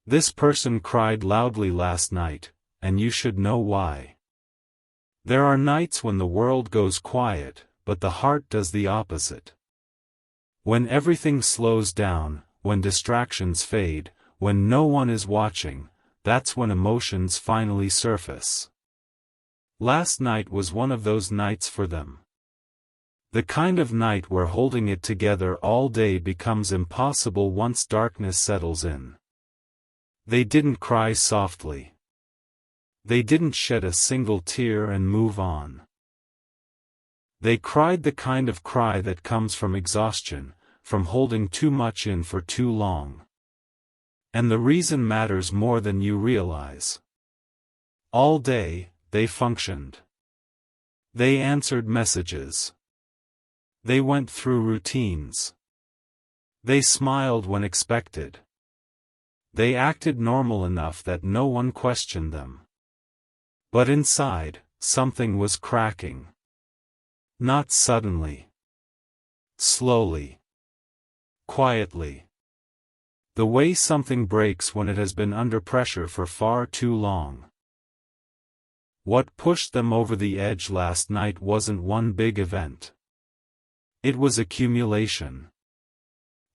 This person cried loudly last night, and you should know why. There are nights when the world goes quiet, but the heart does the opposite. When everything slows down, when distractions fade, when no one is watching, that's when emotions finally surface. Last night was one of those nights for them. The kind of night where holding it together all day becomes impossible once darkness settles in. They didn't cry softly. They didn't shed a single tear and move on. They cried the kind of cry that comes from exhaustion, from holding too much in for too long. And the reason matters more than you realize. All day, they functioned. They answered messages. They went through routines. They smiled when expected. They acted normal enough that no one questioned them. But inside, something was cracking. Not suddenly. Slowly. Quietly. The way something breaks when it has been under pressure for far too long. What pushed them over the edge last night wasn't one big event. It was accumulation.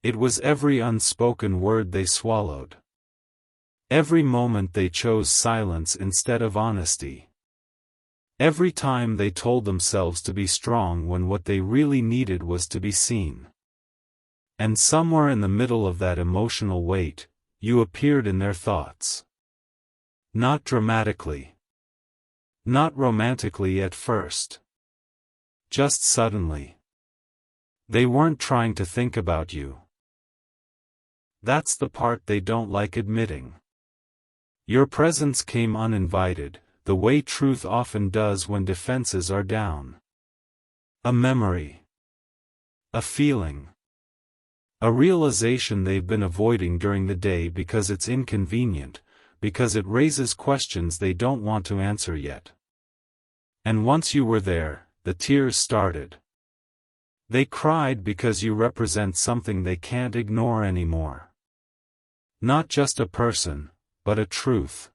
It was every unspoken word they swallowed. Every moment they chose silence instead of honesty. Every time they told themselves to be strong when what they really needed was to be seen. And somewhere in the middle of that emotional weight, you appeared in their thoughts. Not dramatically. Not romantically at first. Just suddenly. They weren't trying to think about you. That's the part they don't like admitting. Your presence came uninvited, the way truth often does when defenses are down. A memory. A feeling. A realization they've been avoiding during the day because it's inconvenient, because it raises questions they don't want to answer yet. And once you were there, the tears started. They cried because you represent something they can't ignore anymore. Not just a person, but a truth.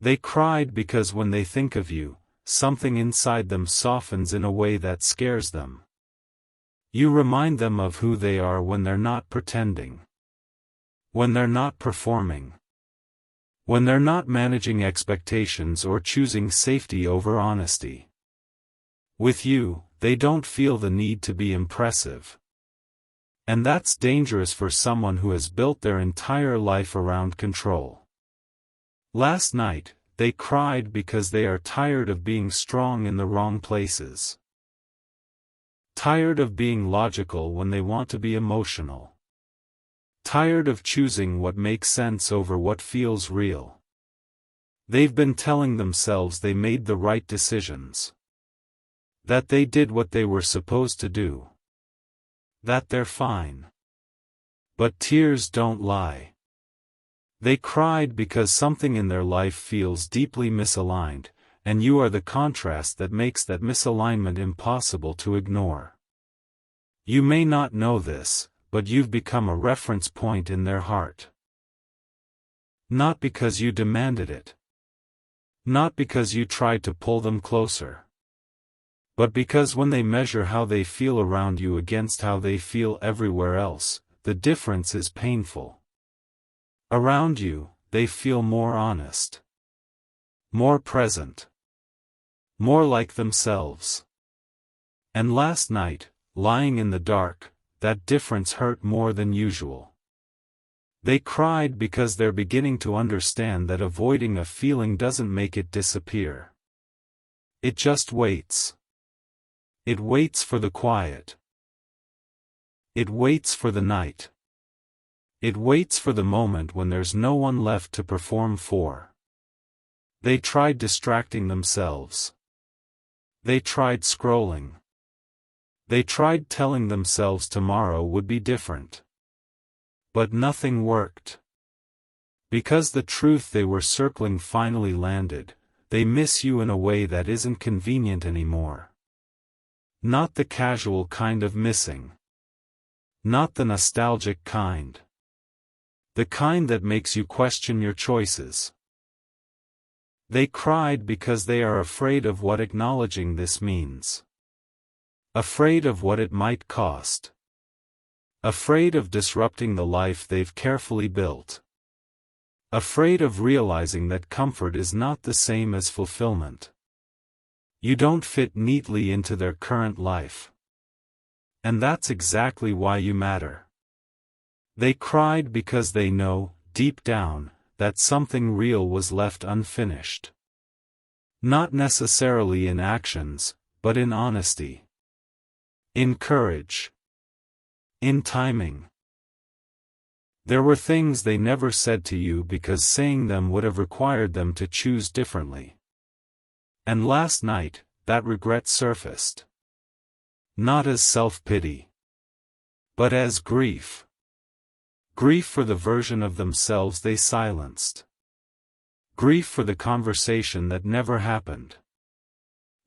They cried because when they think of you, something inside them softens in a way that scares them. You remind them of who they are when they're not pretending. When they're not performing. When they're not managing expectations or choosing safety over honesty. With you, they don't feel the need to be impressive. And that's dangerous for someone who has built their entire life around control. Last night, they cried because they are tired of being strong in the wrong places. Tired of being logical when they want to be emotional. Tired of choosing what makes sense over what feels real. They've been telling themselves they made the right decisions. That they did what they were supposed to do. That they're fine. But tears don't lie. They cried because something in their life feels deeply misaligned, and you are the contrast that makes that misalignment impossible to ignore. You may not know this, but you've become a reference point in their heart. Not because you demanded it. Not because you tried to pull them closer. But because when they measure how they feel around you against how they feel everywhere else, the difference is painful. Around you, they feel more honest. More present. More like themselves. And last night, lying in the dark, that difference hurt more than usual. They cried because they're beginning to understand that avoiding a feeling doesn't make it disappear. It just waits. It waits for the quiet. It waits for the night. It waits for the moment when there's no one left to perform for. They tried distracting themselves. They tried scrolling. They tried telling themselves tomorrow would be different. But nothing worked. Because the truth they were circling finally landed, they miss you in a way that isn't convenient anymore. Not the casual kind of missing. Not the nostalgic kind. The kind that makes you question your choices. They cried because they are afraid of what acknowledging this means. Afraid of what it might cost. Afraid of disrupting the life they've carefully built. Afraid of realizing that comfort is not the same as fulfillment. You don't fit neatly into their current life. And that's exactly why you matter. They cried because they know, deep down, that something real was left unfinished. Not necessarily in actions, but in honesty. In courage. In timing. There were things they never said to you because saying them would have required them to choose differently. And last night, that regret surfaced. Not as self-pity. But as grief. Grief for the version of themselves they silenced. Grief for the conversation that never happened.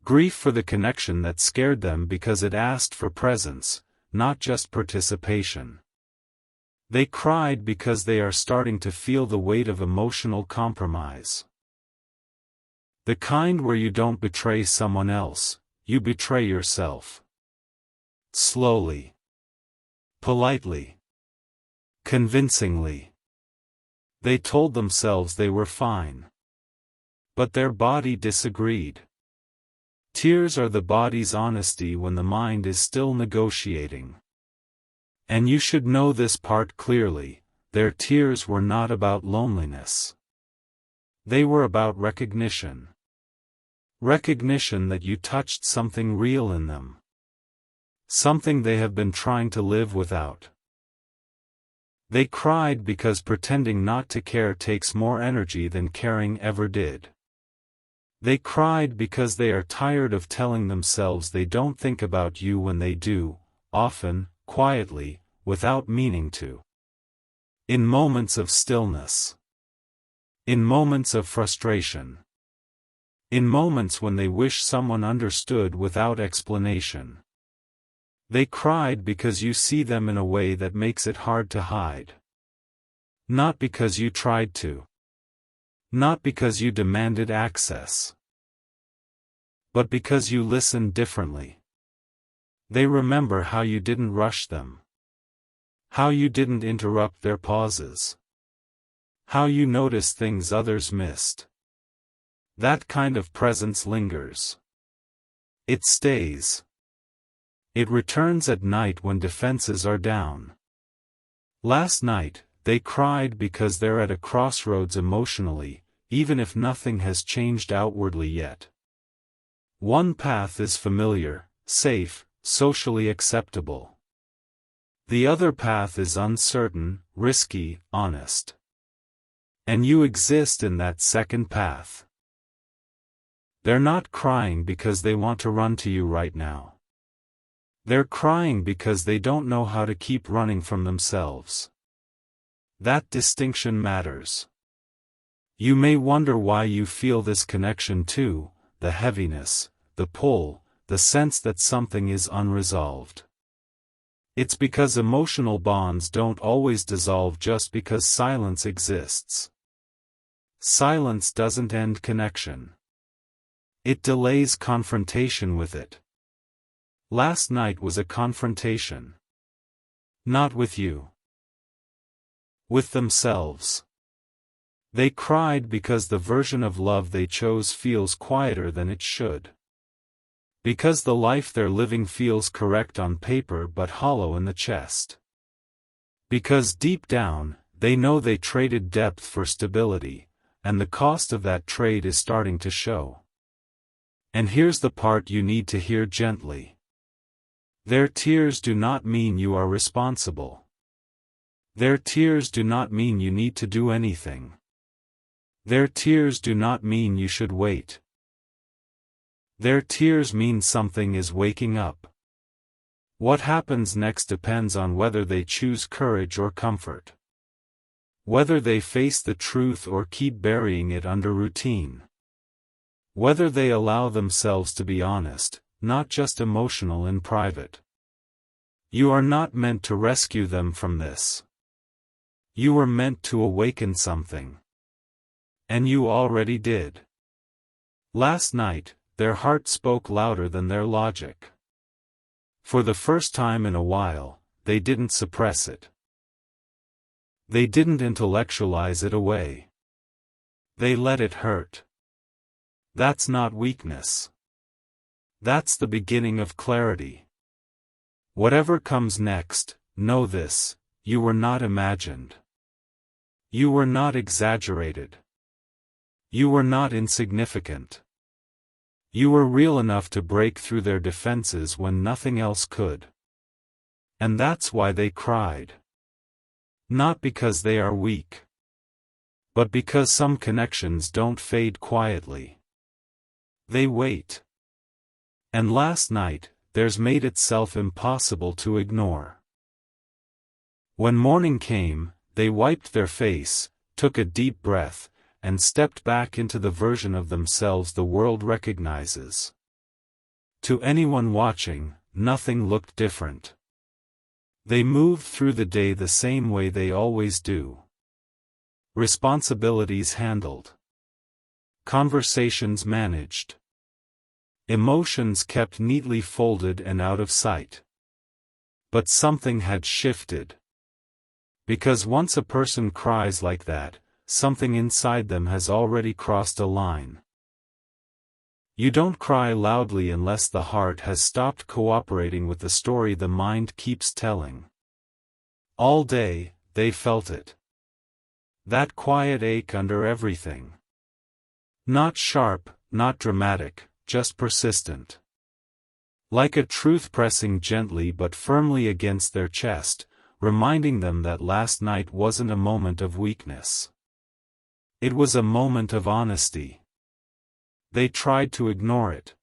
Grief for the connection that scared them because it asked for presence, not just participation. They cried because they are starting to feel the weight of emotional compromise. The kind where you don't betray someone else, you betray yourself. Slowly. Politely. Convincingly. They told themselves they were fine. But their body disagreed. Tears are the body's honesty when the mind is still negotiating. And you should know this part clearly, their tears were not about loneliness. They were about recognition. Recognition that you touched something real in them. Something they have been trying to live without. They cried because pretending not to care takes more energy than caring ever did. They cried because they are tired of telling themselves they don't think about you when they do, often, quietly, without meaning to. In moments of stillness. In moments of frustration. In moments when they wish someone understood without explanation. They cried because you see them in a way that makes it hard to hide. Not because you tried to. Not because you demanded access. But because you listened differently. They remember how you didn't rush them. How you didn't interrupt their pauses. How you noticed things others missed. That kind of presence lingers. It stays. It returns at night when defenses are down. Last night, they cried because they're at a crossroads emotionally, even if nothing has changed outwardly yet. One path is familiar, safe, socially acceptable. The other path is uncertain, risky, honest. And you exist in that second path. They're not crying because they want to run to you right now. They're crying because they don't know how to keep running from themselves. That distinction matters. You may wonder why you feel this connection too, the heaviness, the pull, the sense that something is unresolved. It's because emotional bonds don't always dissolve just because silence exists. Silence doesn't end connection. It delays confrontation with it. Last night was a confrontation. Not with you. With themselves. They cried because the version of love they chose feels quieter than it should. Because the life they're living feels correct on paper but hollow in the chest. Because deep down, they know they traded depth for stability, and the cost of that trade is starting to show. And here's the part you need to hear gently. Their tears do not mean you are responsible. Their tears do not mean you need to do anything. Their tears do not mean you should wait. Their tears mean something is waking up. What happens next depends on whether they choose courage or comfort. Whether they face the truth or keep burying it under routine. Whether they allow themselves to be honest, not just emotional in private. You are not meant to rescue them from this. You were meant to awaken something. And you already did. Last night, their heart spoke louder than their logic. For the first time in a while, they didn't suppress it. They didn't intellectualize it away. They let it hurt. That's not weakness. That's the beginning of clarity. Whatever comes next, know this: you were not imagined. You were not exaggerated. You were not insignificant. You were real enough to break through their defenses when nothing else could. And that's why they cried. Not because they are weak, but because some connections don't fade quietly. They wait. And last night, theirs made itself impossible to ignore. When morning came, they wiped their face, took a deep breath, and stepped back into the version of themselves the world recognizes. To anyone watching, nothing looked different. They moved through the day the same way they always do. Responsibilities handled. Conversations managed. Emotions kept neatly folded and out of sight. But something had shifted. Because once a person cries like that, something inside them has already crossed a line. You don't cry loudly unless the heart has stopped cooperating with the story the mind keeps telling. All day, they felt it. That quiet ache under everything. Not sharp, not dramatic, just persistent. Like a truth pressing gently but firmly against their chest, reminding them that last night wasn't a moment of weakness. It was a moment of honesty. They tried to ignore it.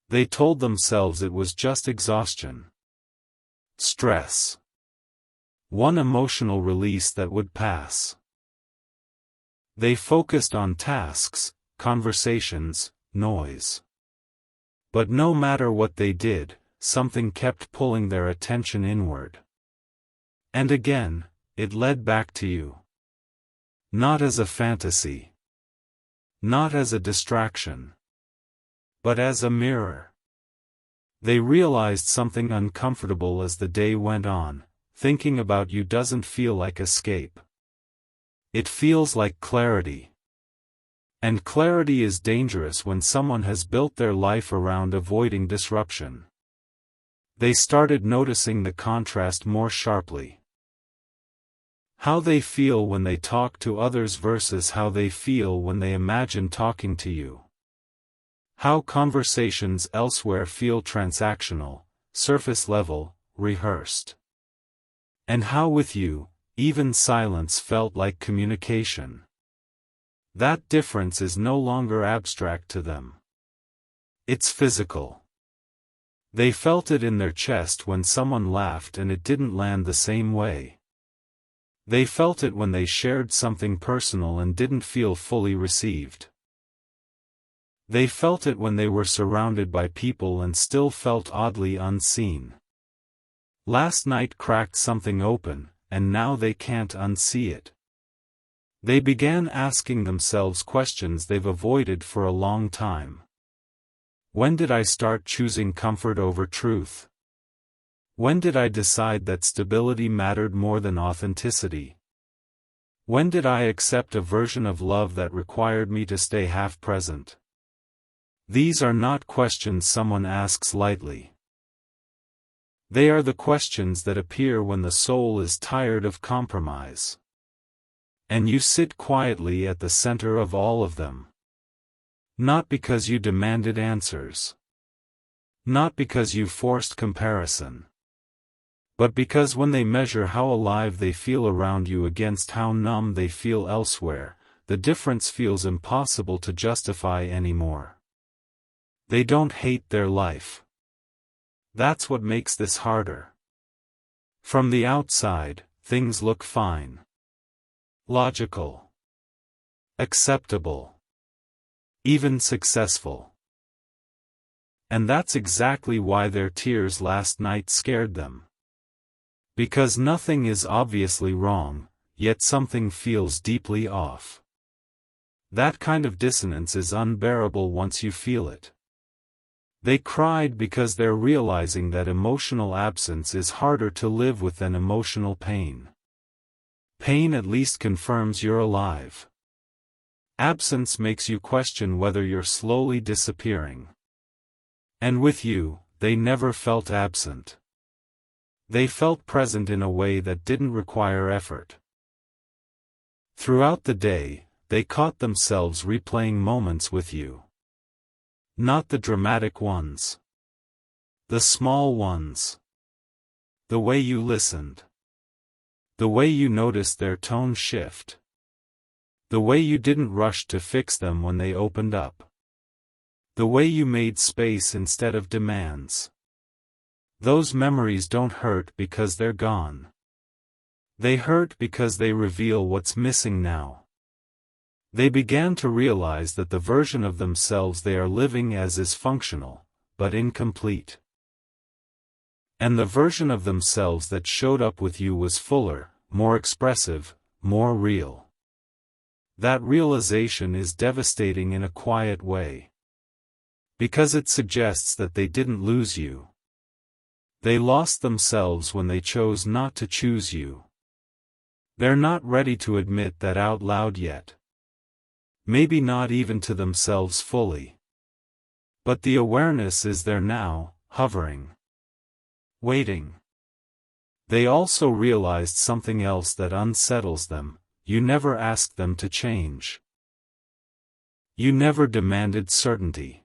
They told themselves it was just exhaustion. Stress. One emotional release that would pass. They focused on tasks, conversations, noise. But no matter what they did, something kept pulling their attention inward. And again, it led back to you. Not as a fantasy. Not as a distraction. But as a mirror. They realized something uncomfortable as the day went on: thinking about you doesn't feel like escape. It feels like clarity. And clarity is dangerous when someone has built their life around avoiding disruption. They started noticing the contrast more sharply. How they feel when they talk to others versus how they feel when they imagine talking to you. How conversations elsewhere feel transactional, surface level, rehearsed. And how with you, even silence felt like communication. That difference is no longer abstract to them. It's physical. They felt it in their chest when someone laughed and it didn't land the same way. They felt it when they shared something personal and didn't feel fully received. They felt it when they were surrounded by people and still felt oddly unseen. Last night cracked something open, and now they can't unsee it. They began asking themselves questions they've avoided for a long time. When did I start choosing comfort over truth? When did I decide that stability mattered more than authenticity? When did I accept a version of love that required me to stay half present? These are not questions someone asks lightly. They are the questions that appear when the soul is tired of compromise. And you sit quietly at the center of all of them. Not because you demanded answers. Not because you forced comparison. But because when they measure how alive they feel around you against how numb they feel elsewhere, the difference feels impossible to justify anymore. They don't hate their life. That's what makes this harder. From the outside, things look fine. Logical. Acceptable. Even successful. And that's exactly why their tears last night scared them. Because nothing is obviously wrong, yet something feels deeply off. That kind of dissonance is unbearable once you feel it. They cried because they're realizing that emotional absence is harder to live with than emotional pain. Pain at least confirms you're alive. Absence makes you question whether you're slowly disappearing. And with you, they never felt absent. They felt present in a way that didn't require effort. Throughout the day, they caught themselves replaying moments with you. Not the dramatic ones. The small ones. The way you listened. The way you noticed their tone shift. The way you didn't rush to fix them when they opened up. The way you made space instead of demands. Those memories don't hurt because they're gone. They hurt because they reveal what's missing now. They began to realize that the version of themselves they are living as is functional, but incomplete. And the version of themselves that showed up with you was fuller, more expressive, more real. That realization is devastating in a quiet way. Because it suggests that they didn't lose you. They lost themselves when they chose not to choose you. They're not ready to admit that out loud yet. Maybe not even to themselves fully. But the awareness is there now, hovering. Waiting. They also realized something else that unsettles them: you never asked them to change. You never demanded certainty.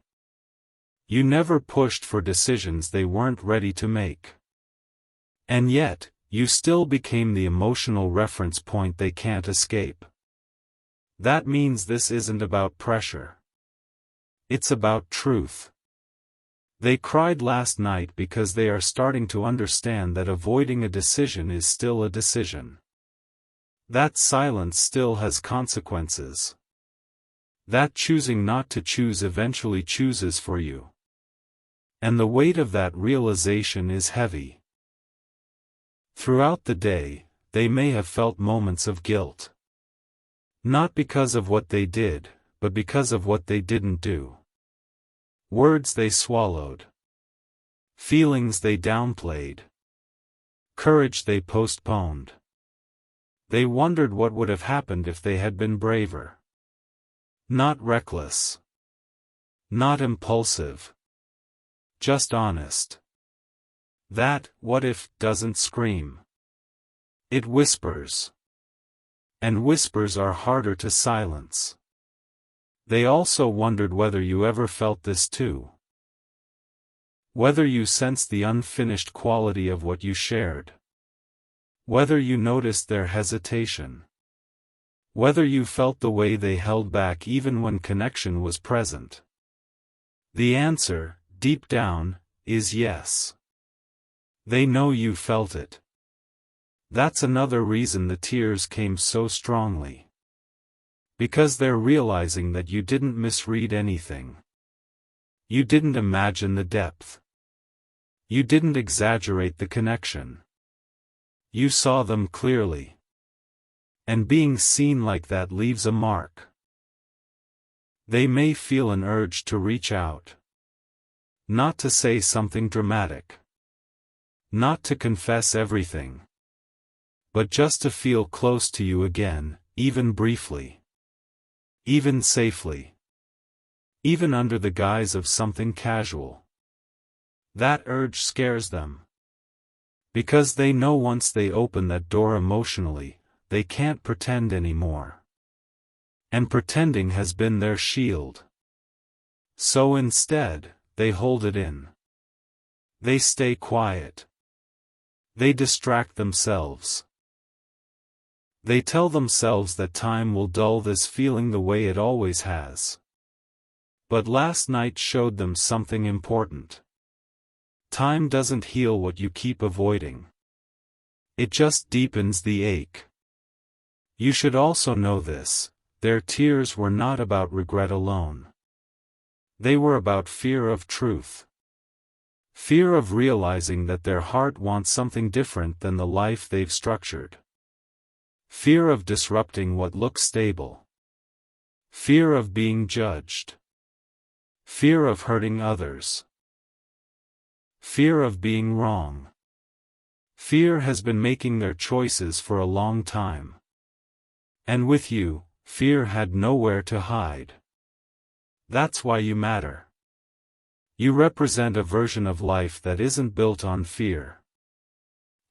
You never pushed for decisions they weren't ready to make. And yet, you still became the emotional reference point they can't escape. That means this isn't about pressure. It's about truth. They cried last night because they are starting to understand that avoiding a decision is still a decision. That silence still has consequences. That choosing not to choose eventually chooses for you. And the weight of that realization is heavy. Throughout the day, they may have felt moments of guilt. Not because of what they did, but because of what they didn't do. Words they swallowed. Feelings they downplayed. Courage they postponed. They wondered what would have happened if they had been braver. Not reckless. Not impulsive. Just honest. That "what if" doesn't scream. It whispers. And whispers are harder to silence. They also wondered whether you ever felt this too. Whether you sensed the unfinished quality of what you shared. Whether you noticed their hesitation. Whether you felt the way they held back even when connection was present. The answer, deep down, is yes. They know you felt it. That's another reason the tears came so strongly. Because they're realizing that you didn't misread anything. You didn't imagine the depth. You didn't exaggerate the connection. You saw them clearly. And being seen like that leaves a mark. They may feel an urge to reach out. Not to say something dramatic. Not to confess everything. But just to feel close to you again, even briefly. Even safely. Even under the guise of something casual. That urge scares them. Because they know once they open that door emotionally, they can't pretend anymore. And pretending has been their shield. So instead, they hold it in. They stay quiet. They distract themselves. They tell themselves that time will dull this feeling the way it always has. But last night showed them something important. Time doesn't heal what you keep avoiding. It just deepens the ache. You should also know this: their tears were not about regret alone. They were about fear of truth. Fear of realizing that their heart wants something different than the life they've structured. Fear of disrupting what looks stable. Fear of being judged. Fear of hurting others. Fear of being wrong. Fear has been making their choices for a long time. And with you, fear had nowhere to hide. That's why you matter. You represent a version of life that isn't built on fear.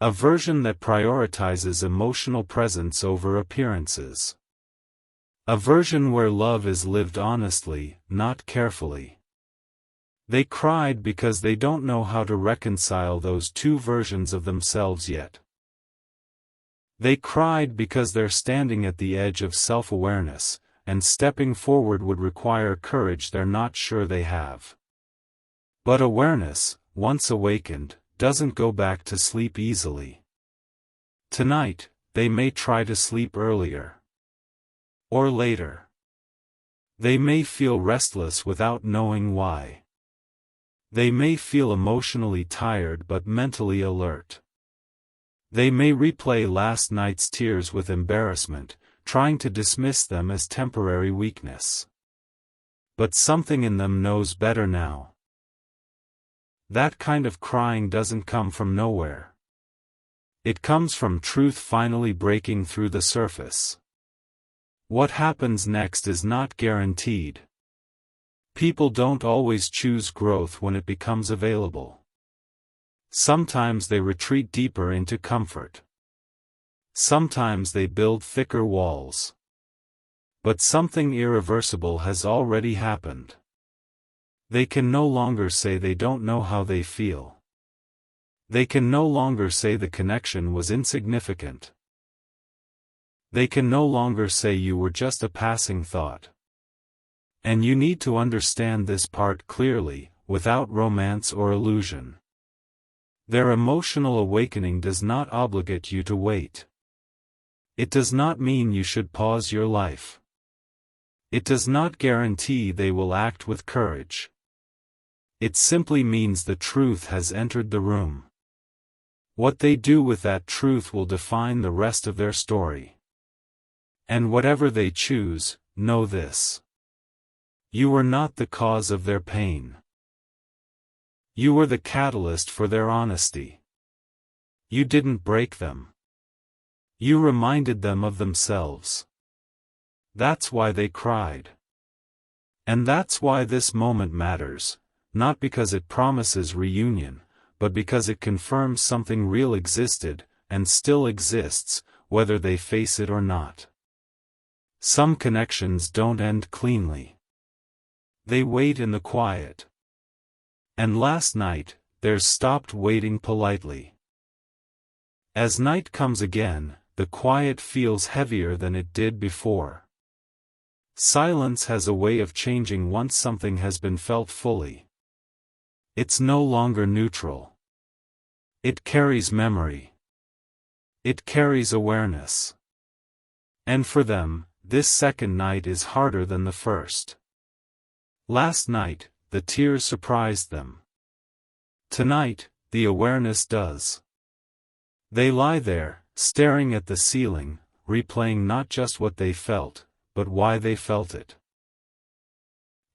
A version that prioritizes emotional presence over appearances. A version where love is lived honestly, not carefully. They cried because they don't know how to reconcile those two versions of themselves yet. They cried because they're standing at the edge of self-awareness, and stepping forward would require courage they're not sure they have. But awareness, once awakened, doesn't go back to sleep easily. Tonight, they may try to sleep earlier. Or later. They may feel restless without knowing why. They may feel emotionally tired but mentally alert. They may replay last night's tears with embarrassment, trying to dismiss them as temporary weakness. But something in them knows better now. That kind of crying doesn't come from nowhere. It comes from truth finally breaking through the surface. What happens next is not guaranteed. People don't always choose growth when it becomes available. Sometimes they retreat deeper into comfort. Sometimes they build thicker walls. But something irreversible has already happened. They can no longer say they don't know how they feel. They can no longer say the connection was insignificant. They can no longer say you were just a passing thought. And you need to understand this part clearly, without romance or illusion. Their emotional awakening does not obligate you to wait. It does not mean you should pause your life. It does not guarantee they will act with courage. It simply means the truth has entered the room. What they do with that truth will define the rest of their story. And whatever they choose, know this. You were not the cause of their pain. You were the catalyst for their honesty. You didn't break them. You reminded them of themselves. That's why they cried. And that's why this moment matters, not because it promises reunion, but because it confirms something real existed, and still exists, whether they face it or not. Some connections don't end cleanly. They wait in the quiet. And last night, theirs stopped waiting politely. As night comes again, the quiet feels heavier than it did before. Silence has a way of changing once something has been felt fully. It's no longer neutral. It carries memory. It carries awareness. And for them, this second night is harder than the first. Last night, the tears surprised them. Tonight, the awareness does. They lie there, staring at the ceiling, replaying not just what they felt, but why they felt it.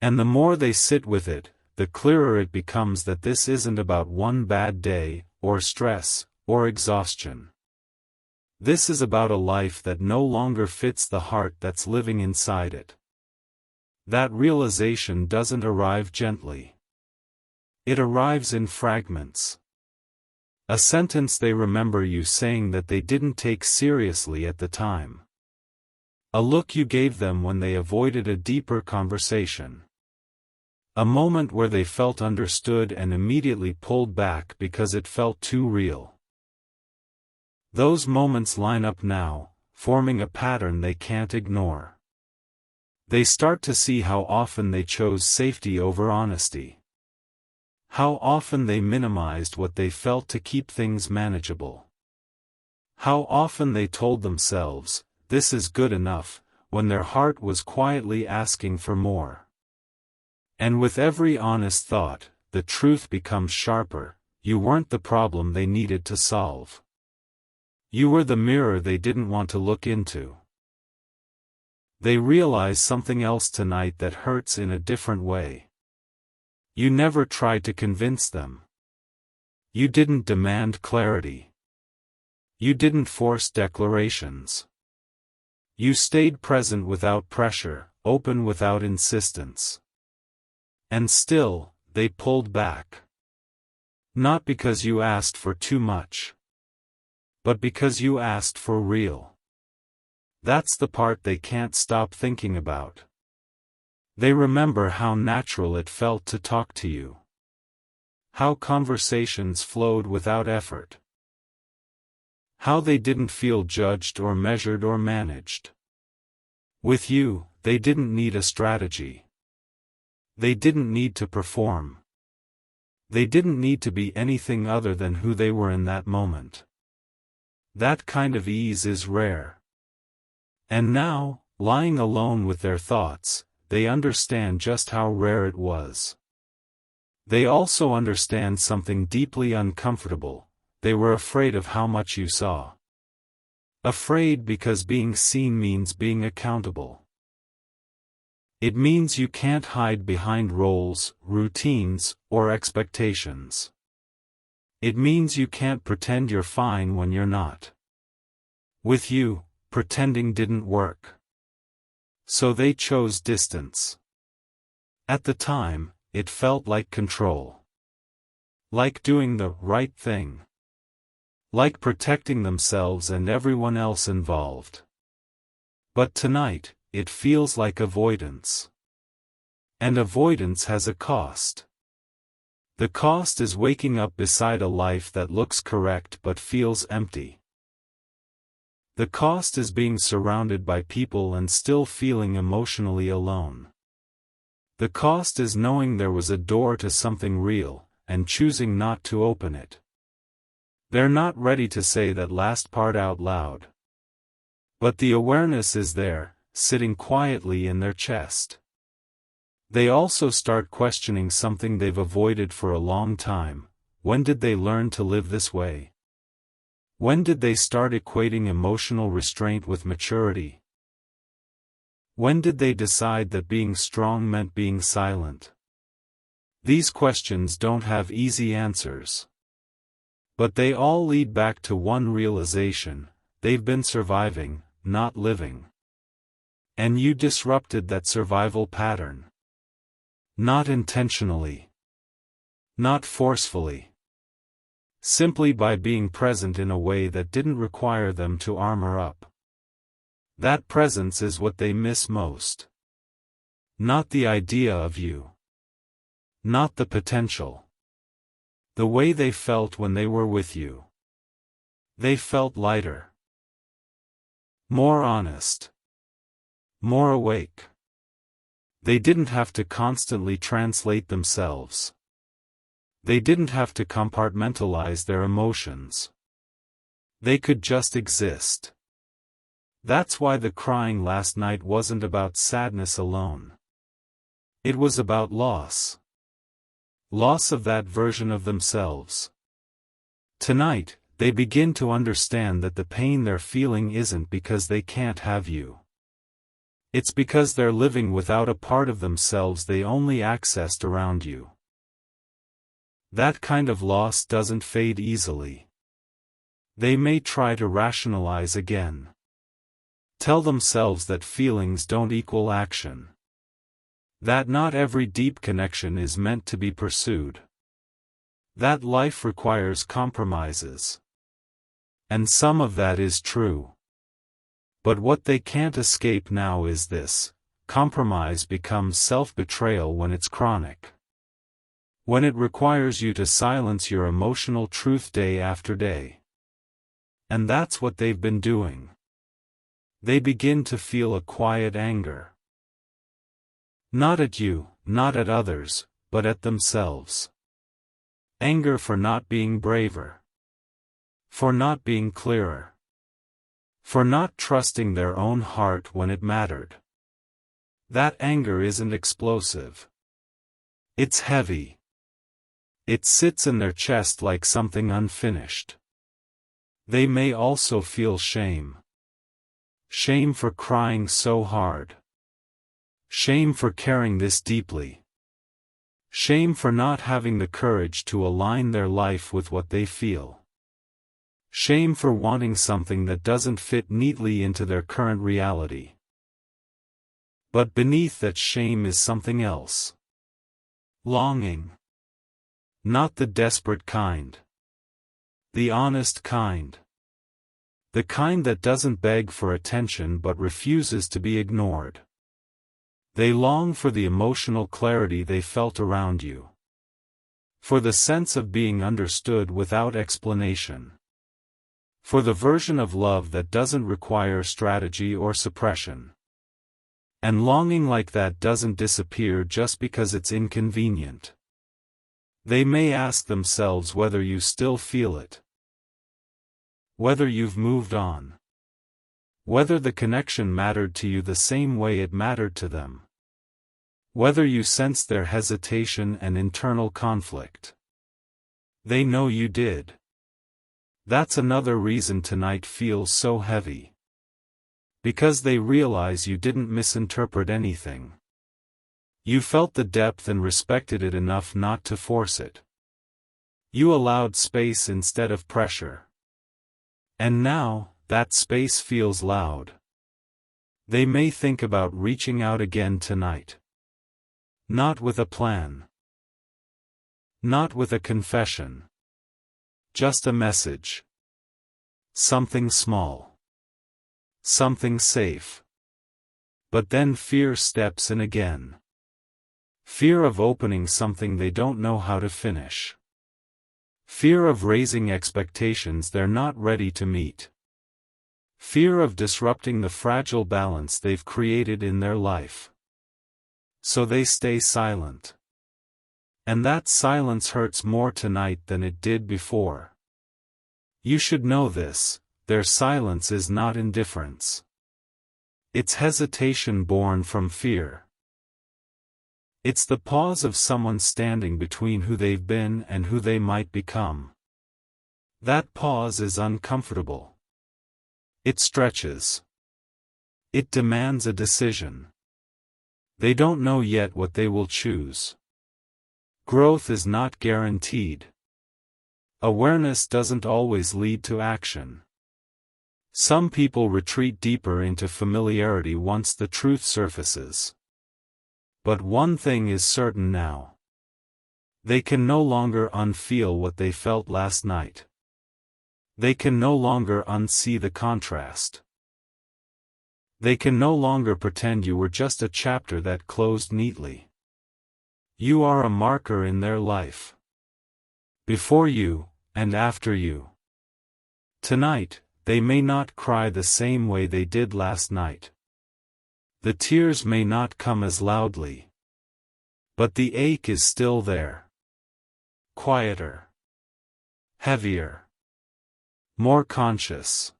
And the more they sit with it, the clearer it becomes that this isn't about one bad day, or stress, or exhaustion. This is about a life that no longer fits the heart that's living inside it. That realization doesn't arrive gently. It arrives in fragments. A sentence they remember you saying that they didn't take seriously at the time. A look you gave them when they avoided a deeper conversation. A moment where they felt understood and immediately pulled back because it felt too real. Those moments line up now, forming a pattern they can't ignore. They start to see how often they chose safety over honesty. How often they minimized what they felt to keep things manageable. How often they told themselves, "This is good enough," when their heart was quietly asking for more. And with every honest thought, the truth becomes sharper: you weren't the problem they needed to solve. You were the mirror they didn't want to look into. They realize something else tonight that hurts in a different way. You never tried to convince them. You didn't demand clarity. You didn't force declarations. You stayed present without pressure, open without insistence. And still, they pulled back. Not because you asked for too much, but because you asked for real. That's the part they can't stop thinking about. They remember how natural it felt to talk to you. How conversations flowed without effort. How they didn't feel judged or measured or managed. With you, they didn't need a strategy. They didn't need to perform. They didn't need to be anything other than who they were in that moment. That kind of ease is rare. And now, lying alone with their thoughts, they understand just how rare it was. They also understand something deeply uncomfortable. They were afraid of how much you saw. Afraid because being seen means being accountable. It means you can't hide behind roles, routines, or expectations. It means you can't pretend you're fine when you're not. With you, pretending didn't work. So they chose distance. At the time, it felt like control. Like doing the right thing. Like protecting themselves and everyone else involved. But tonight, it feels like avoidance. And avoidance has a cost. The cost is waking up beside a life that looks correct but feels empty. The cost is being surrounded by people and still feeling emotionally alone. The cost is knowing there was a door to something real, and choosing not to open it. They're not ready to say that last part out loud. But the awareness is there, sitting quietly in their chest. They also start questioning something they've avoided for a long time. When did they learn to live this way? When did they start equating emotional restraint with maturity? When did they decide that being strong meant being silent? These questions don't have easy answers. But they all lead back to one realization: they've been surviving, not living. And you disrupted that survival pattern. Not intentionally. Not forcefully. Simply by being present in a way that didn't require them to armor up. That presence is what they miss most. Not the idea of you. Not the potential. The way they felt when they were with you. They felt lighter. More honest. More awake. They didn't have to constantly translate themselves. They didn't have to compartmentalize their emotions. They could just exist. That's why the crying last night wasn't about sadness alone. It was about loss. Loss of that version of themselves. Tonight, they begin to understand that the pain they're feeling isn't because they can't have you. It's because they're living without a part of themselves they only accessed around you. That kind of loss doesn't fade easily. They may try to rationalize again. Tell themselves that feelings don't equal action. That not every deep connection is meant to be pursued. That life requires compromises. And some of that is true. But what they can't escape now is this: compromise becomes self-betrayal when it's chronic. When it requires you to silence your emotional truth day after day. And that's what they've been doing. They begin to feel a quiet anger. Not at you, not at others, but at themselves. Anger for not being braver. For not being clearer. For not trusting their own heart when it mattered. That anger isn't explosive. It's heavy. It sits in their chest like something unfinished. They may also feel shame. Shame for crying so hard. Shame for caring this deeply. Shame for not having the courage to align their life with what they feel. Shame for wanting something that doesn't fit neatly into their current reality. But beneath that shame is something else. Longing. Not the desperate kind. The honest kind. The kind that doesn't beg for attention but refuses to be ignored. They long for the emotional clarity they felt around you. For the sense of being understood without explanation. For the version of love that doesn't require strategy or suppression. And longing like that doesn't disappear just because it's inconvenient. They may ask themselves whether you still feel it. Whether you've moved on. Whether the connection mattered to you the same way it mattered to them. Whether you sensed their hesitation and internal conflict. They know you did. That's another reason tonight feels so heavy. Because they realize you didn't misinterpret anything. You felt the depth and respected it enough not to force it. You allowed space instead of pressure. And now, that space feels loud. They may think about reaching out again tonight. Not with a plan. Not with a confession. Just a message. Something small. Something safe. But then fear steps in again. Fear of opening something they don't know how to finish. Fear of raising expectations they're not ready to meet. Fear of disrupting the fragile balance they've created in their life. So they stay silent. And that silence hurts more tonight than it did before. You should know this, their silence is not indifference. It's hesitation born from fear. It's the pause of someone standing between who they've been and who they might become. That pause is uncomfortable. It stretches. It demands a decision. They don't know yet what they will choose. Growth is not guaranteed. Awareness doesn't always lead to action. Some people retreat deeper into familiarity once the truth surfaces. But one thing is certain now. They can no longer unfeel what they felt last night. They can no longer unsee the contrast. They can no longer pretend you were just a chapter that closed neatly. You are a marker in their life. Before you, and after you. Tonight, they may not cry the same way they did last night. The tears may not come as loudly. But the ache is still there. Quieter. Heavier. More conscious.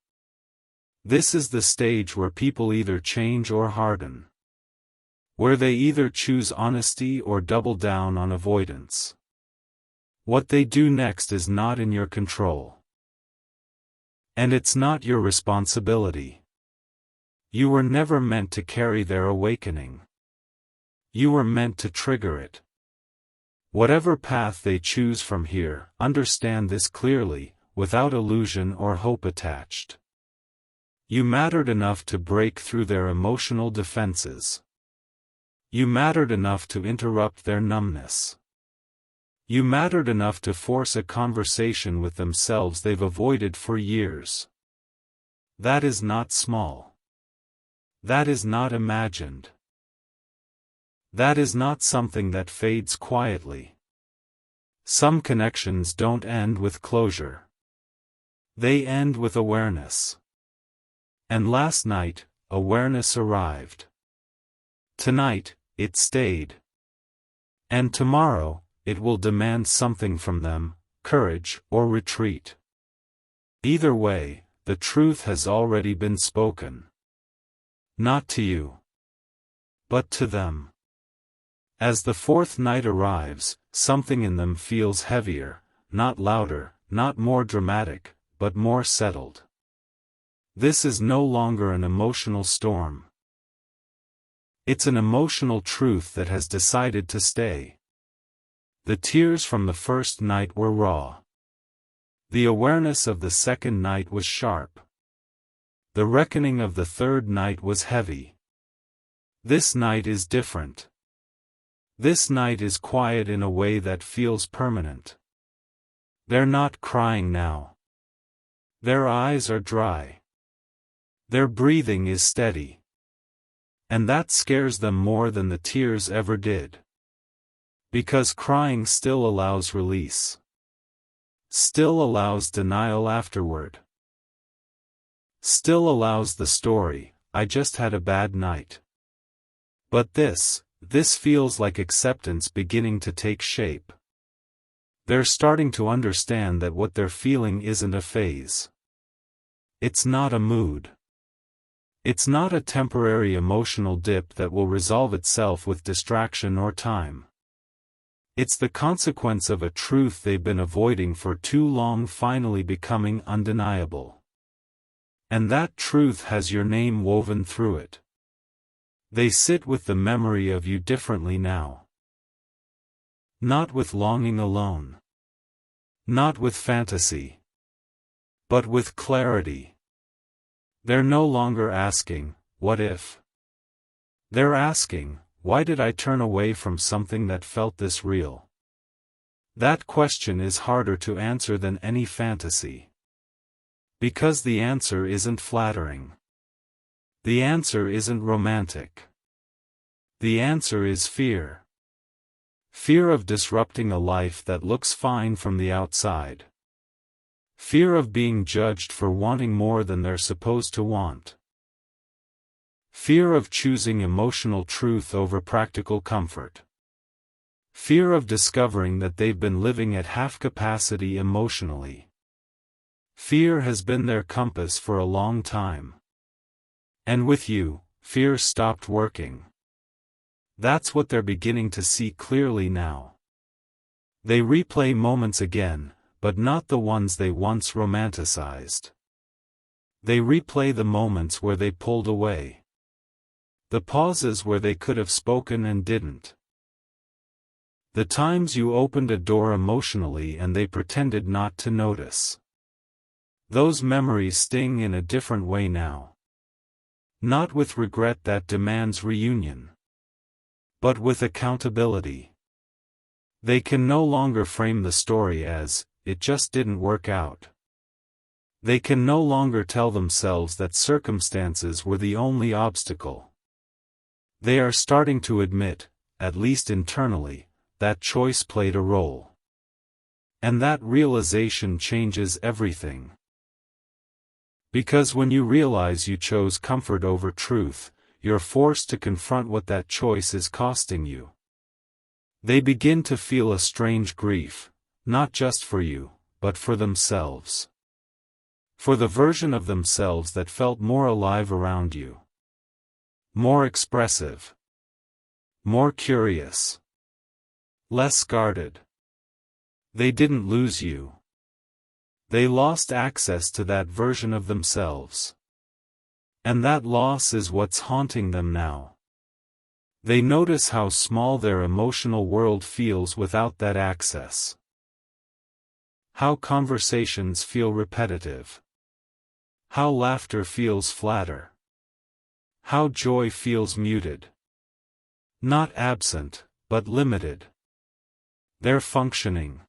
This is the stage where people either change or harden. Where they either choose honesty or double down on avoidance. What they do next is not in your control. And it's not your responsibility. You were never meant to carry their awakening. You were meant to trigger it. Whatever path they choose from here, understand this clearly, without illusion or hope attached. You mattered enough to break through their emotional defenses. You mattered enough to interrupt their numbness. You mattered enough to force a conversation with themselves they've avoided for years. That is not small. That is not imagined. That is not something that fades quietly. Some connections don't end with closure. They end with awareness. And last night, awareness arrived. Tonight, it stayed. And tomorrow, it will demand something from them, courage or retreat. Either way, the truth has already been spoken. Not to you, but to them. As the fourth night arrives, something in them feels heavier, not louder, not more dramatic, but more settled. This is no longer an emotional storm. It's an emotional truth that has decided to stay. The tears from the first night were raw. The awareness of the second night was sharp. The reckoning of the third night was heavy. This night is different. This night is quiet in a way that feels permanent. They're not crying now. Their eyes are dry. Their breathing is steady. And that scares them more than the tears ever did. Because crying still allows release. Still allows denial afterward. Still allows the story, "I just had a bad night." But this feels like acceptance beginning to take shape. They're starting to understand that what they're feeling isn't a phase. It's not a mood. It's not a temporary emotional dip that will resolve itself with distraction or time. It's the consequence of a truth they've been avoiding for too long finally becoming undeniable. And that truth has your name woven through it. They sit with the memory of you differently now. Not with longing alone. Not with fantasy. But with clarity. They're no longer asking, "What if?" They're asking, "Why did I turn away from something that felt this real?" That question is harder to answer than any fantasy. Because the answer isn't flattering. The answer isn't romantic. The answer is fear. Fear of disrupting a life that looks fine from the outside. Fear of being judged for wanting more than they're supposed to want. Fear of choosing emotional truth over practical comfort. Fear of discovering that they've been living at half capacity emotionally. Fear has been their compass for a long time. And with you, fear stopped working. That's what they're beginning to see clearly now. They replay moments again, but not the ones they once romanticized. They replay the moments where they pulled away. The pauses where they could have spoken and didn't. The times you opened a door emotionally and they pretended not to notice. Those memories sting in a different way now. Not with regret that demands reunion. But with accountability. They can no longer frame the story as, "It just didn't work out." They can no longer tell themselves that circumstances were the only obstacle. They are starting to admit, at least internally, that choice played a role. And that realization changes everything. Because when you realize you chose comfort over truth, you're forced to confront what that choice is costing you. They begin to feel a strange grief, not just for you, but for themselves. For the version of themselves that felt more alive around you. More expressive. More curious. Less guarded. They didn't lose you. They lost access to that version of themselves. And that loss is what's haunting them now. They notice how small their emotional world feels without that access. How conversations feel repetitive. How laughter feels flatter. How joy feels muted. Not absent, but limited. They're functioning.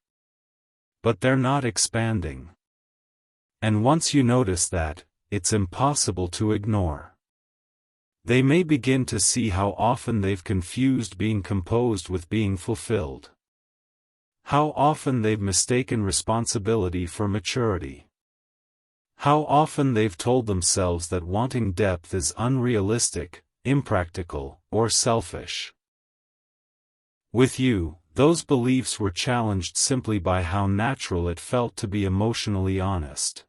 But they're not expanding. And once you notice that, it's impossible to ignore. They may begin to see how often they've confused being composed with being fulfilled. How often they've mistaken responsibility for maturity. How often they've told themselves that wanting depth is unrealistic, impractical, or selfish. With you, those beliefs were challenged simply by how natural it felt to be emotionally honest.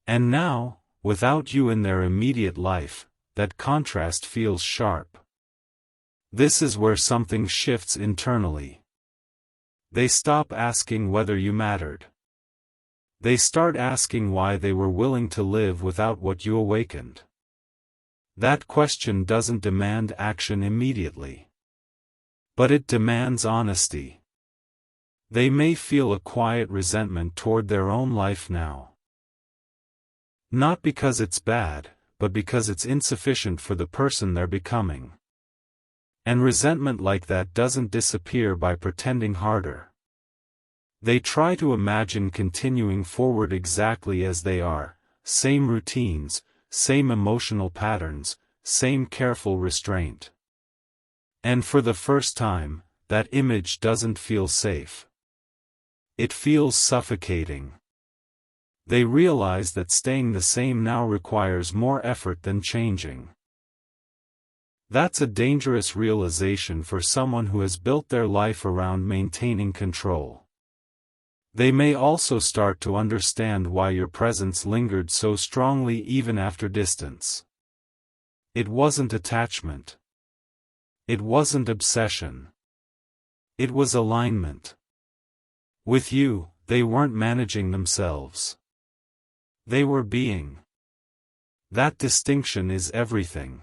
And now, without you in their immediate life, that contrast feels sharp. This is where something shifts internally. They stop asking whether you mattered. They start asking why they were willing to live without what you awakened. That question doesn't demand action immediately. But it demands honesty. They may feel a quiet resentment toward their own life now. Not because it's bad, but because it's insufficient for the person they're becoming. And resentment like that doesn't disappear by pretending harder. They try to imagine continuing forward exactly as they are, same routines, same emotional patterns, same careful restraint. And for the first time, that image doesn't feel safe. It feels suffocating. They realize that staying the same now requires more effort than changing. That's a dangerous realization for someone who has built their life around maintaining control. They may also start to understand why your presence lingered so strongly even after distance. It wasn't attachment. It wasn't obsession. It was alignment. With you, they weren't managing themselves. They were being. That distinction is everything.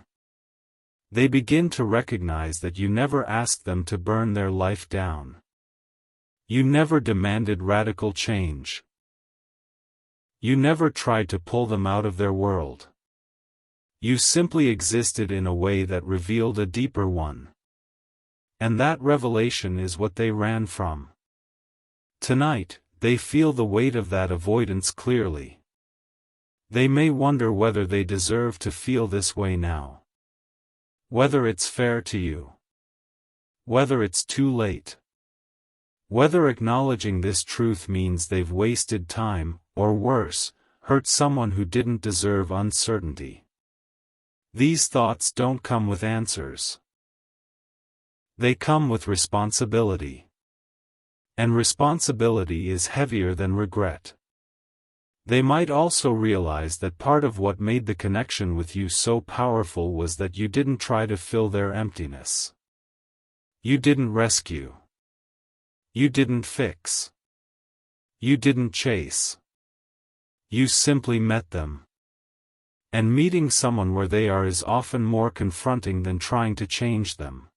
They begin to recognize that you never asked them to burn their life down. You never demanded radical change. You never tried to pull them out of their world. You simply existed in a way that revealed a deeper one. And that revelation is what they ran from. Tonight, they feel the weight of that avoidance clearly. They may wonder whether they deserve to feel this way now. Whether it's fair to you. Whether it's too late. Whether acknowledging this truth means they've wasted time, or worse, hurt someone who didn't deserve uncertainty. These thoughts don't come with answers. They come with responsibility. And responsibility is heavier than regret. They might also realize that part of what made the connection with you so powerful was that you didn't try to fill their emptiness. You didn't rescue. You didn't fix. You didn't chase. You simply met them. And meeting someone where they are is often more confronting than trying to change them.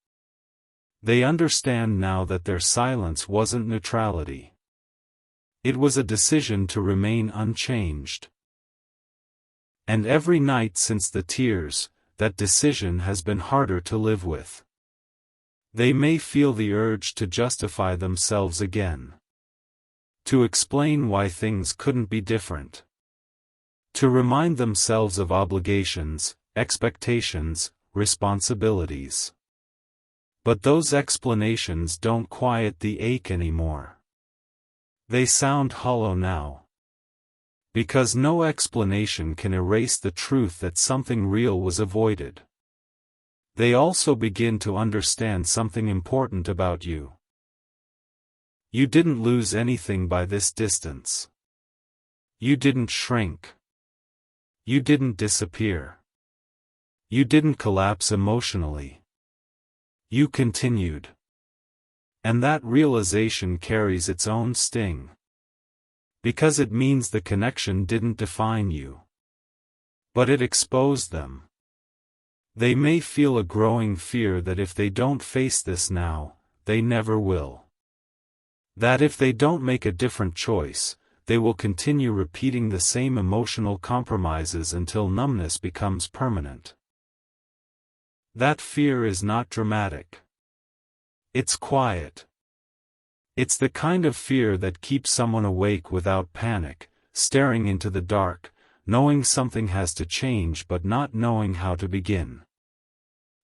They understand now that their silence wasn't neutrality. It was a decision to remain unchanged. And every night since the tears, that decision has been harder to live with. They may feel the urge to justify themselves again. To explain why things couldn't be different. To remind themselves of obligations, expectations, responsibilities. But those explanations don't quiet the ache anymore. They sound hollow now. Because no explanation can erase the truth that something real was avoided. They also begin to understand something important about you. You didn't lose anything by this distance. You didn't shrink. You didn't disappear. You didn't collapse emotionally. You continued. And that realization carries its own sting. Because it means the connection didn't define you. But it exposed them. They may feel a growing fear that if they don't face this now, they never will. That if they don't make a different choice, they will continue repeating the same emotional compromises until numbness becomes permanent. That fear is not dramatic. It's quiet. It's the kind of fear that keeps someone awake without panic, staring into the dark, knowing something has to change but not knowing how to begin.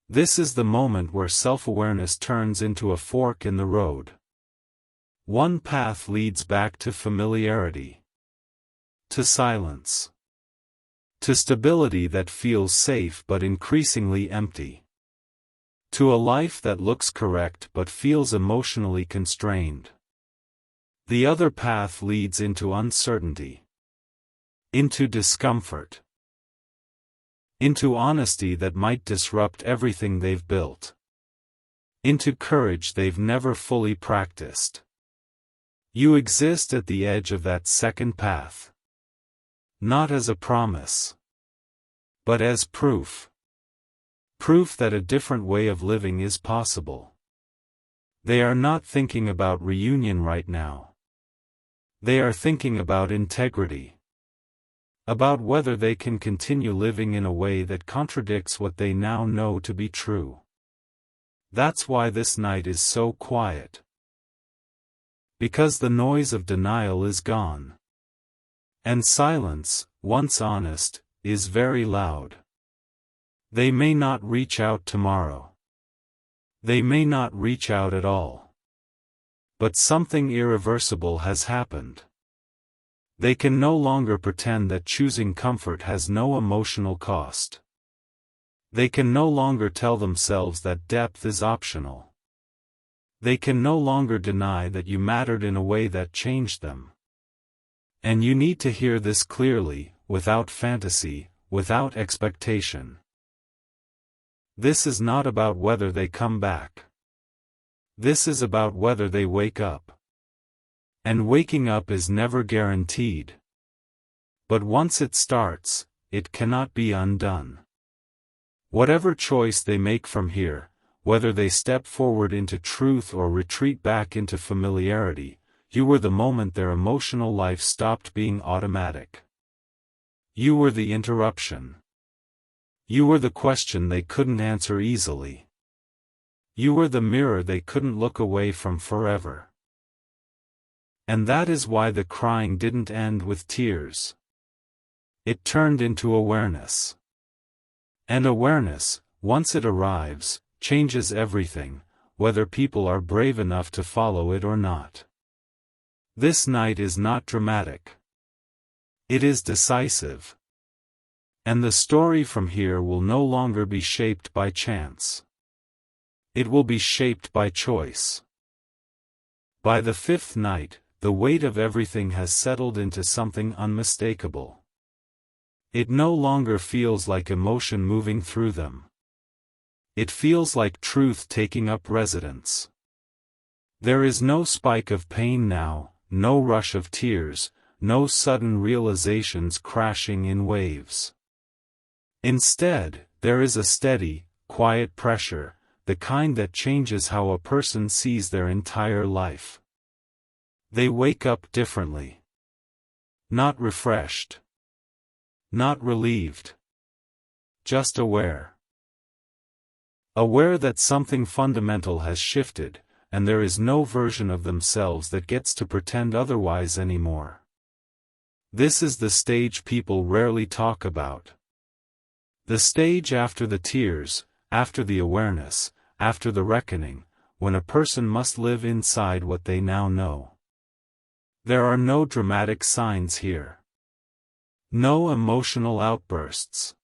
This is the moment where self-awareness turns into a fork in the road. One path leads back to familiarity. To silence. To stability that feels safe but increasingly empty. To a life that looks correct but feels emotionally constrained. The other path leads into uncertainty. Into discomfort. Into honesty that might disrupt everything they've built. Into courage they've never fully practiced. You exist at the edge of that second path. Not as a promise, but as proof. Proof that a different way of living is possible. They are not thinking about reunion right now. They are thinking about integrity. About whether they can continue living in a way that contradicts what they now know to be true. That's why this night is so quiet. Because the noise of denial is gone. And silence, once honest, is very loud. They may not reach out tomorrow. They may not reach out at all. But something irreversible has happened. They can no longer pretend that choosing comfort has no emotional cost. They can no longer tell themselves that depth is optional. They can no longer deny that you mattered in a way that changed them. And you need to hear this clearly, without fantasy, without expectation. This is not about whether they come back. This is about whether they wake up. And waking up is never guaranteed. But once it starts, it cannot be undone. Whatever choice they make from here, whether they step forward into truth or retreat back into familiarity, you were the moment their emotional life stopped being automatic. You were the interruption. You were the question they couldn't answer easily. You were the mirror they couldn't look away from forever. And that is why the crying didn't end with tears. It turned into awareness. And awareness, once it arrives, changes everything, whether people are brave enough to follow it or not. This night is not dramatic. It is decisive. And the story from here will no longer be shaped by chance. It will be shaped by choice. By the fifth night, the weight of everything has settled into something unmistakable. It no longer feels like emotion moving through them. It feels like truth taking up residence. There is no spike of pain now, no rush of tears, no sudden realizations crashing in waves. Instead, there is a steady, quiet pressure, the kind that changes how a person sees their entire life. They wake up differently. Not refreshed. Not relieved. Just aware. Aware that something fundamental has shifted, and there is no version of themselves that gets to pretend otherwise anymore. This is the stage people rarely talk about. The stage after the tears, after the awareness, after the reckoning, when a person must live inside what they now know. There are no dramatic signs here. No emotional outbursts.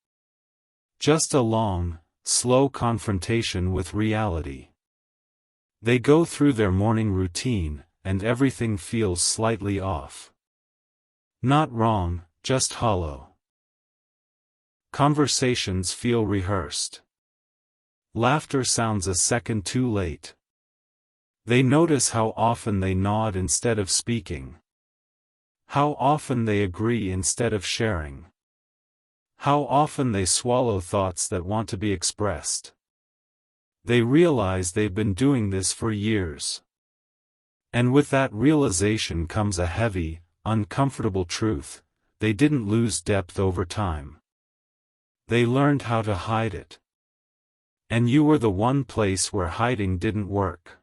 Just a long, slow confrontation with reality. They go through their morning routine, and everything feels slightly off. Not wrong, just hollow. Conversations feel rehearsed. Laughter sounds a second too late. They notice how often they nod instead of speaking. How often they agree instead of sharing. How often they swallow thoughts that want to be expressed. They realize they've been doing this for years. And with that realization comes a heavy, uncomfortable truth: they didn't lose depth over time. They learned how to hide it. And you were the one place where hiding didn't work.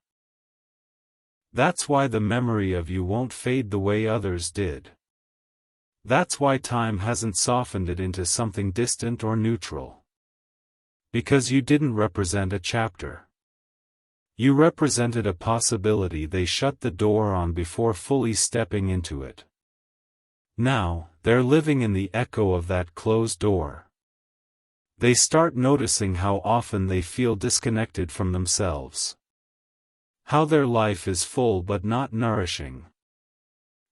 That's why the memory of you won't fade the way others did. That's why time hasn't softened it into something distant or neutral. Because you didn't represent a chapter. You represented a possibility they shut the door on before fully stepping into it. Now, they're living in the echo of that closed door. They start noticing how often they feel disconnected from themselves. How their life is full but not nourishing.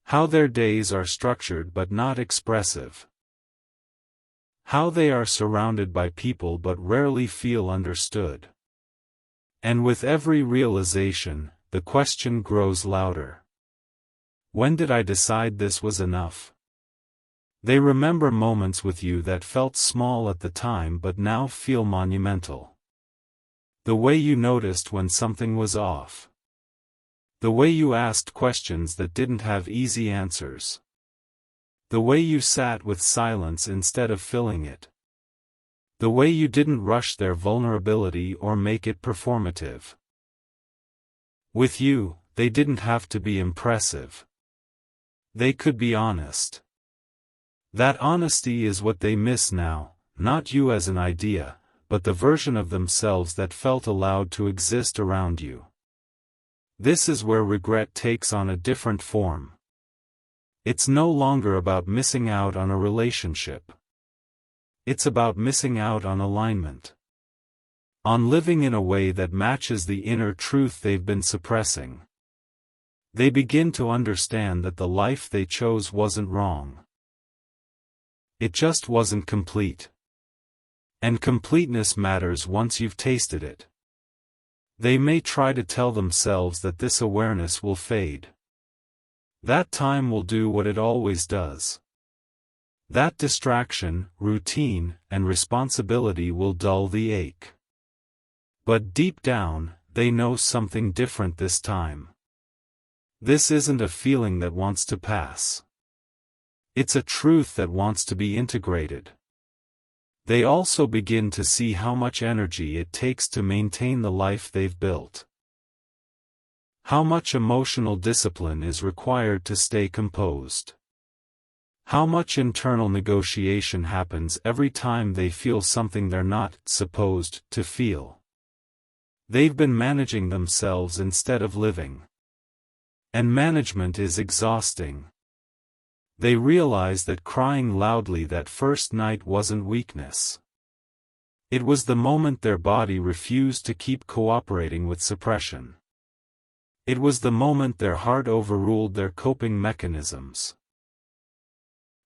How their days are structured but not expressive. How they are surrounded by people but rarely feel understood. And with every realization, the question grows louder. When did I decide this was enough? They remember moments with you that felt small at the time but now feel monumental. The way you noticed when something was off. The way you asked questions that didn't have easy answers. The way you sat with silence instead of filling it. The way you didn't rush their vulnerability or make it performative. With you, they didn't have to be impressive. They could be honest. That honesty is what they miss now, not you as an idea, but the version of themselves that felt allowed to exist around you. This is where regret takes on a different form. It's no longer about missing out on a relationship. It's about missing out on alignment. On living in a way that matches the inner truth they've been suppressing. They begin to understand that the life they chose wasn't wrong. It just wasn't complete. And completeness matters once you've tasted it. They may try to tell themselves that this awareness will fade. That time will do what it always does. That distraction, routine, and responsibility will dull the ache. But deep down, they know something different this time. This isn't a feeling that wants to pass. It's a truth that wants to be integrated. They also begin to see how much energy it takes to maintain the life they've built. How much emotional discipline is required to stay composed. How much internal negotiation happens every time they feel something they're not supposed to feel. They've been managing themselves instead of living. And management is exhausting. They realize that crying loudly that first night wasn't weakness. It was the moment their body refused to keep cooperating with suppression. It was the moment their heart overruled their coping mechanisms.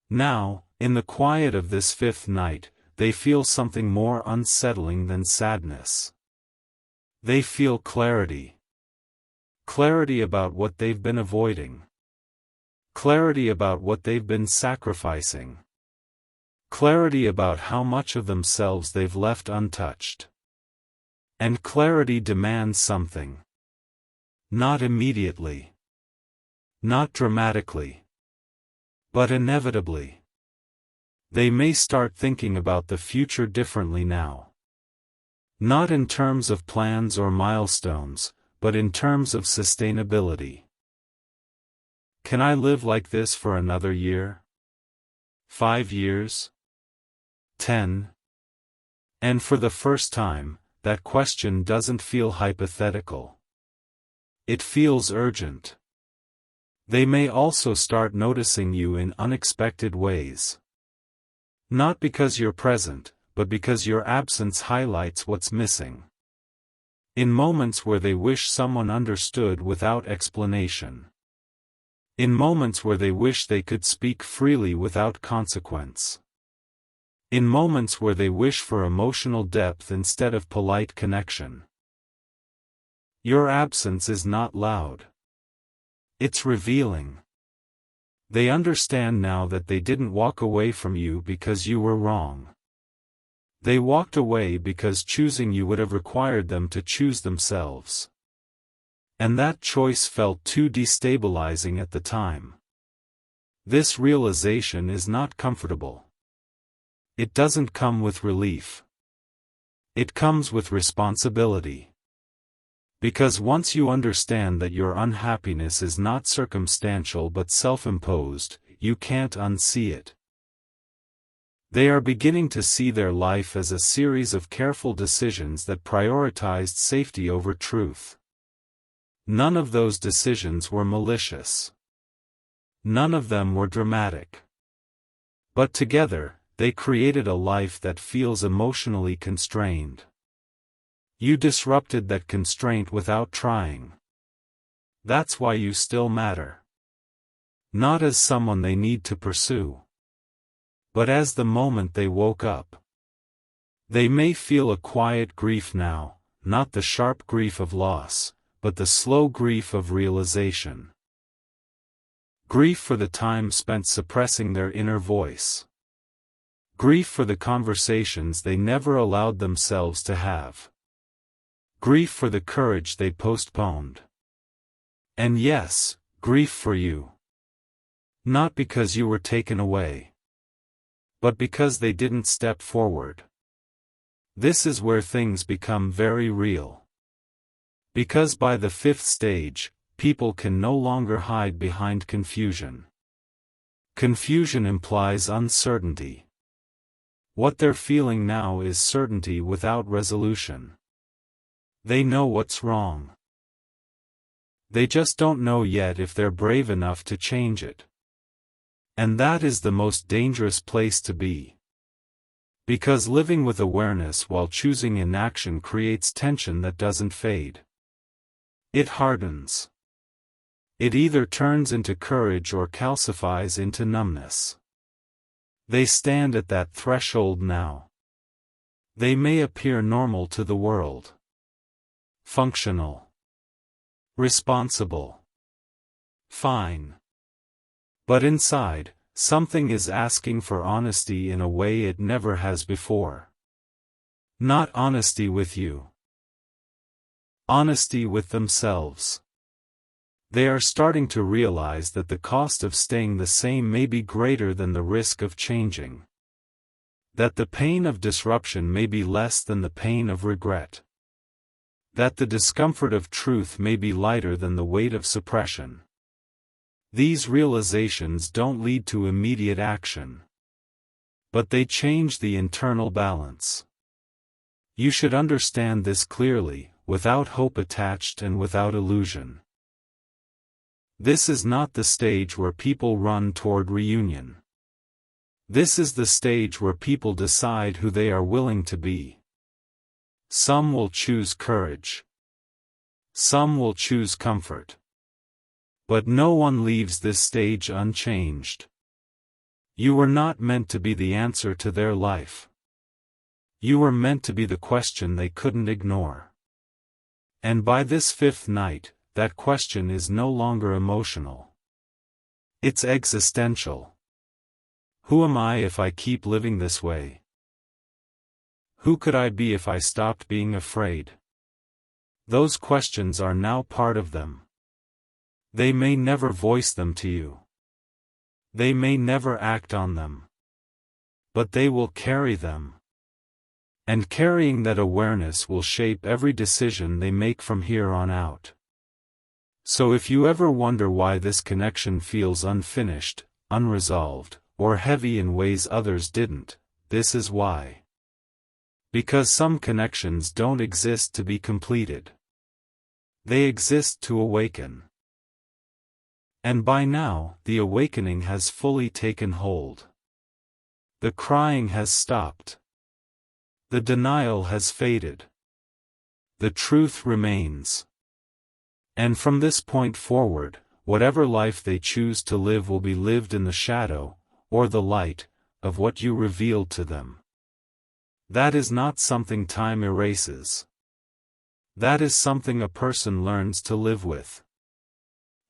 Now, in the quiet of this fifth night, they feel something more unsettling than sadness. They feel clarity. Clarity about what they've been avoiding. Clarity about what they've been sacrificing. Clarity about how much of themselves they've left untouched. And clarity demands something. Not immediately. Not dramatically. But inevitably. They may start thinking about the future differently now. Not in terms of plans or milestones, but in terms of sustainability. Can I live like this for another year? 5 years? 10? And for the first time, that question doesn't feel hypothetical. It feels urgent. They may also start noticing you in unexpected ways. Not because you're present, but because your absence highlights what's missing. In moments where they wish someone understood without explanation. In moments where they wish they could speak freely without consequence. In moments where they wish for emotional depth instead of polite connection. Your absence is not loud. It's revealing. They understand now that they didn't walk away from you because you were wrong. They walked away because choosing you would have required them to choose themselves. And that choice felt too destabilizing at the time. This realization is not comfortable. It doesn't come with relief. It comes with responsibility. Because once you understand that your unhappiness is not circumstantial but self-imposed, you can't unsee it. They are beginning to see their life as a series of careful decisions that prioritized safety over truth. None of those decisions were malicious. None of them were dramatic. But together, they created a life that feels emotionally constrained. You disrupted that constraint without trying. That's why you still matter. Not as someone they need to pursue. But as the moment they woke up. They may feel a quiet grief now, not the sharp grief of loss, but the slow grief of realization. Grief for the time spent suppressing their inner voice. Grief for the conversations they never allowed themselves to have. Grief for the courage they postponed. And yes, grief for you. Not because you were taken away, but because they didn't step forward. This is where things become very real. Because by the fifth stage, people can no longer hide behind confusion. Confusion implies uncertainty. What they're feeling now is certainty without resolution. They know what's wrong. They just don't know yet if they're brave enough to change it. And that is the most dangerous place to be. Because living with awareness while choosing inaction creates tension that doesn't fade. It hardens. It either turns into courage or calcifies into numbness. They stand at that threshold now. They may appear normal to the world. Functional. Responsible. Fine. But inside, something is asking for honesty in a way it never has before. Not honesty with you. Honesty with themselves. They are starting to realize that the cost of staying the same may be greater than the risk of changing. That the pain of disruption may be less than the pain of regret. That the discomfort of truth may be lighter than the weight of suppression. These realizations don't lead to immediate action. But they change the internal balance. You should understand this clearly, without hope attached and without illusion. This is not the stage where people run toward reunion. This is the stage where people decide who they are willing to be. Some will choose courage. Some will choose comfort. But no one leaves this stage unchanged. You were not meant to be the answer to their life. You were meant to be the question they couldn't ignore. And by this fifth night, that question is no longer emotional. It's existential. Who am I if I keep living this way? Who could I be if I stopped being afraid? Those questions are now part of them. They may never voice them to you. They may never act on them. But they will carry them. And carrying that awareness will shape every decision they make from here on out. So if you ever wonder why this connection feels unfinished, unresolved, or heavy in ways others didn't, this is why. Because some connections don't exist to be completed. They exist to awaken. And by now, the awakening has fully taken hold. The crying has stopped. The denial has faded. The truth remains. And from this point forward, whatever life they choose to live will be lived in the shadow, or the light, of what you revealed to them. That is not something time erases. That is something a person learns to live with.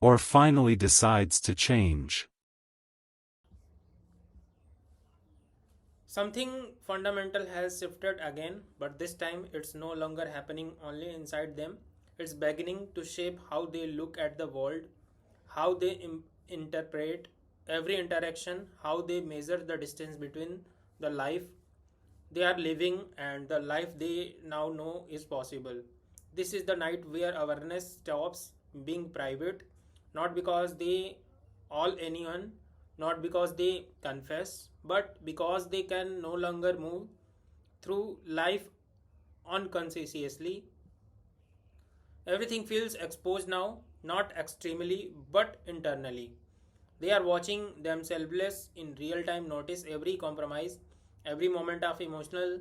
Or finally decides to change. Something fundamental has shifted again, but this time it's no longer happening only inside them. It's beginning to shape how they look at the world, how they interpret every interaction, how they measure the distance between the life they are living and the life they now know is possible. This is the night where awareness stops being private, not because they all anyone, not because they confess, but because they can no longer move through life unconsciously. Everything feels exposed now, not extremely, but internally. They are watching themselves in real time, notice every compromise, every moment of emotional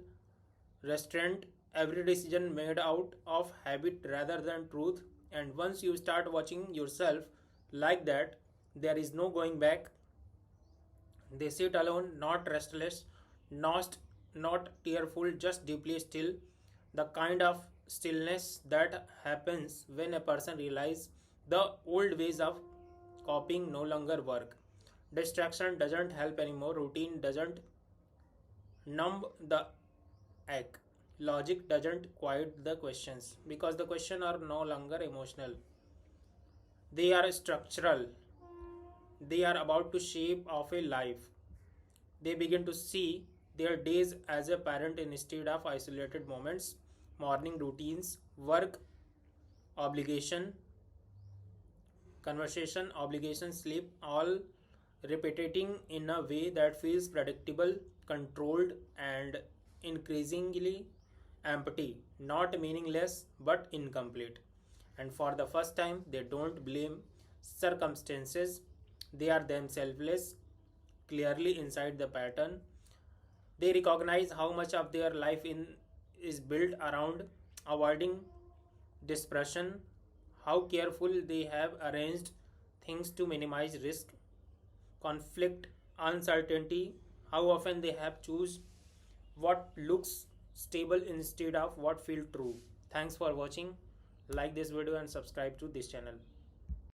restraint, every decision made out of habit rather than truth. And once you start watching yourself like that, there is no going back. They sit alone, not restless, not tearful, just deeply still. The kind of stillness that happens when a person realizes the old ways of copying no longer work. Distraction doesn't help anymore. Routine doesn't numb the ache. Logic doesn't quiet the questions because the questions are no longer emotional. They are structural. They are about to shape of a life. They begin to see their days as a parent instead of isolated moments, morning routines, work, obligation, conversation, obligation, sleep, all repeating in a way that feels predictable, controlled, and increasingly empty, not meaningless but incomplete. And for the first time, they don't blame circumstances, they are themselves clearly inside the pattern. They recognize how much of their life in is built around avoiding dispersion, how careful they have arranged things to minimize risk, conflict, uncertainty, how often they have choose what looks stable instead of what feels true. Thanks for watching. Like this video and subscribe to this channel.